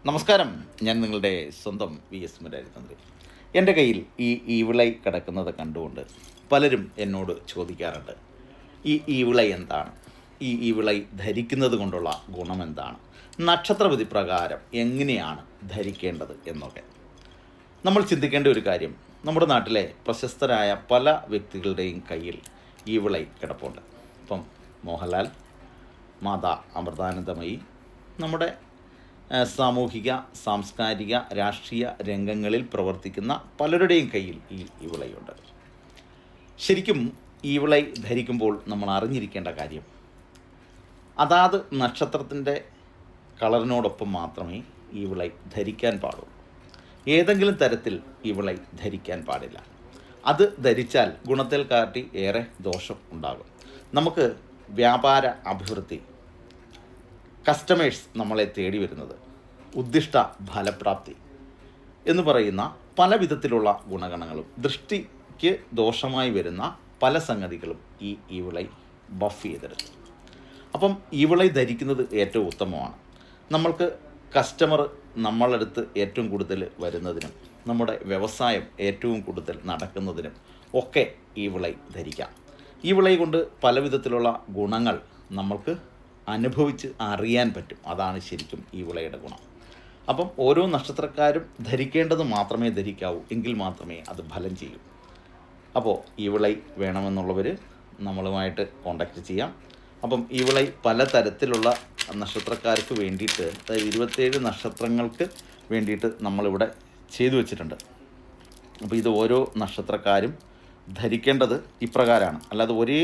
നമസ്കാരം, ഞാൻ നിങ്ങളുടെ സ്വന്തം VS മുരാരിതന്ത്രി. എൻ്റെ കയ്യിൽ ഈ ഈവിളൈ കിടക്കുന്നത് കണ്ടുകൊണ്ട് പലരും എന്നോട് ചോദിക്കാറുണ്ട്, ഈ ഈവിളൈ എന്താണ്, ഈ ഈവിളൈ ധരിക്കുന്നത് കൊണ്ടുള്ള ഗുണമെന്താണ്, നക്ഷത്രവിധി പ്രകാരം എങ്ങനെയാണ് ധരിക്കേണ്ടത് എന്നൊക്കെ. നമ്മൾ ചിന്തിക്കേണ്ട ഒരു കാര്യം, നമ്മുടെ നാട്ടിലെ പ്രശസ്തരായ പല വ്യക്തികളുടെയും കയ്യിൽ ഈവിളൈ കിടപ്പുണ്ട്. ഇപ്പം മോഹൻലാൽ, മാതാ അമൃതാനന്ദമയി, നമ്മുടെ സാമൂഹിക, സാംസ്കാരിക, രാഷ്ട്രീയ രംഗങ്ങളിൽ പ്രവർത്തിക്കുന്ന പലരുടെയും കയ്യിൽ ഈ ഈവിളയുണ്ട്. ശരിക്കും ഈവിളൈ ധരിക്കുമ്പോൾ നമ്മൾ അറിഞ്ഞിരിക്കേണ്ട കാര്യം, അതാത് നക്ഷത്രത്തിൻ്റെ കളറിനോടൊപ്പം മാത്രമേ ഈവിളൈ ധരിക്കാൻ പാടുള്ളൂ. ഏതെങ്കിലും തരത്തിൽ ഈവിളൈ ധരിക്കാൻ പാടില്ല. അത് ധരിച്ചാൽ ഗുണത്തിൽ കാട്ടി ഏറെ ദോഷം ഉണ്ടാകും. നമുക്ക് വ്യാപാര അഭിവൃദ്ധി, കസ്റ്റമേഴ്സ് നമ്മളെ തേടി വരുന്നത്, ഉദ്ദിഷ്ട ഫലപ്രാപ്തി എന്ന് പറയുന്ന പല വിധത്തിലുള്ള ഗുണഗണങ്ങളും, ദൃഷ്ടിക്ക് ദോഷമായി വരുന്ന പല സംഗതികളും ഈ ഈവിളൈ ബഫ് ചെയ്തെടുക്കും. അപ്പം ഈവിളൈ ധരിക്കുന്നത് ഏറ്റവും ഉത്തമമാണ്. നമ്മൾക്ക് കസ്റ്റമർ നമ്മളടുത്ത് ഏറ്റവും കൂടുതൽ വരുന്നതിനും നമ്മുടെ വ്യവസായം ഏറ്റവും കൂടുതൽ നടക്കുന്നതിനും ഒക്കെ ഈവിളൈ ധരിക്കാം. ഈവിളൈ കൊണ്ട് പല വിധത്തിലുള്ള ഗുണങ്ങൾ നമ്മൾക്ക് അനുഭവിച്ച് അറിയാൻ പറ്റും. അതാണ് ശരിക്കും ഈവിളയുടെ ഗുണം. അപ്പം ഓരോ നക്ഷത്രക്കാരും ധരിക്കേണ്ടത് മാത്രമേ ധരിക്കാവൂ, എങ്കിൽ മാത്രമേ അത് ഫലം ചെയ്യൂ. അപ്പോൾ ഈവിളൈ വേണമെന്നുള്ളവർ നമ്മളുമായിട്ട് കോണ്ടാക്റ്റ് ചെയ്യാം. അപ്പം ഈവിളൈ പല തരത്തിലുള്ള നക്ഷത്രക്കാർക്ക് വേണ്ടിയിട്ട്, അതായത് 27 നക്ഷത്രങ്ങൾക്ക് വേണ്ടിയിട്ട് നമ്മളിവിടെ ചെയ്തു വച്ചിട്ടുണ്ട്. അപ്പോൾ ഇത് ഓരോ നക്ഷത്രക്കാരും ധരിക്കേണ്ടത് ഇപ്രകാരമാണ്. അല്ലാതെ ഒരേ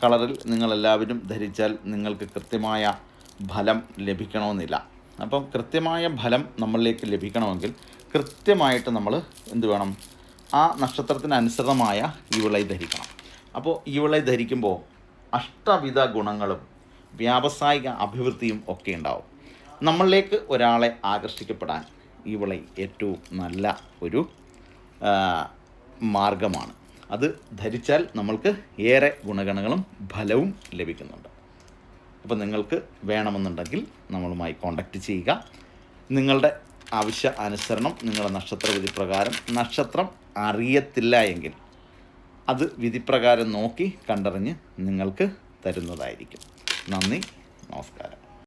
കളറിൽ നിങ്ങളെല്ലാവരും ധരിച്ചാൽ നിങ്ങൾക്ക് കൃത്യമായ ഫലം ലഭിക്കണമെന്നില്ല. അപ്പം കൃത്യമായ ഫലം നമ്മളിലേക്ക് ലഭിക്കണമെങ്കിൽ കൃത്യമായിട്ട് നമ്മൾ എന്ത് വേണം, ആ നക്ഷത്രത്തിനനുസൃതമായ ഈവിളൈ ധരിക്കണം. അപ്പോൾ ഈവിളൈ ധരിക്കുമ്പോൾ അഷ്ടവിധ ഗുണങ്ങളും വ്യാവസായിക അഭിവൃദ്ധിയും ഒക്കെ ഉണ്ടാവും. നമ്മളിലേക്ക് ഒരാളെ ആകർഷിക്കപ്പെടാൻ ഈവിളൈ ഏറ്റവും നല്ല ഒരു മാർഗമാണ്. അത് ധരിച്ചാൽ നമ്മൾക്ക് ഏറെ ഗുണഗണങ്ങളും ഫലവും ലഭിക്കുന്നുണ്ട്. അപ്പോൾ നിങ്ങൾക്ക് വേണമെന്നുണ്ടെങ്കിൽ നമ്മളുമായി കോണ്ടാക്റ്റ് ചെയ്യുക. നിങ്ങളുടെ ആവശ്യ അനുസരണം നിങ്ങളുടെ നക്ഷത്രവിധി പ്രകാരം, നക്ഷത്രം അറിയത്തില്ല എങ്കിൽ അത് വിധിപ്രകാരം നോക്കി കണ്ടറിഞ്ഞ് നിങ്ങൾക്ക് തരുന്നതായിരിക്കും. നന്ദി, നമസ്കാരം.